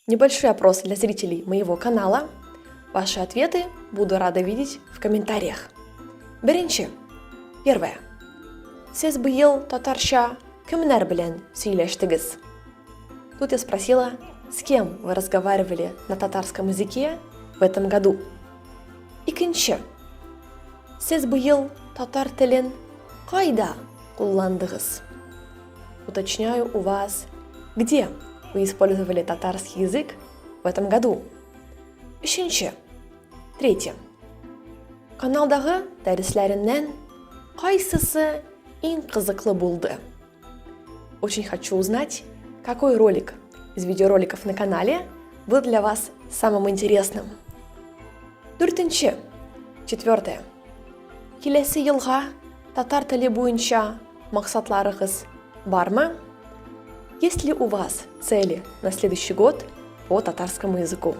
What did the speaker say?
Небольшой опрос для зрителей моего канала. Ваши ответы буду рада видеть в комментариях. Беренче. Первое. Сез быйыл татарша кімнәр белән сөйләштегез? Тут я спросила, с кем вы разговаривали на татарском языке в этом году. Икенче. Сез быйыл татар телен кайда кулландыгыз? Уточняю у вас, где вы использовали татарский язык в этом году. Үшінші. Третье. Каналдағы дәрісләріннән қайсысы ең қызыклы болды? Очень хочу узнать, какой ролик из видеороликов на канале был для вас самым интересным. Дүртінші. Четвертое. Келесі елға татар тілі бойынша мақсатларығыз бармы? Есть ли у вас цели на следующий год по татарскому языку?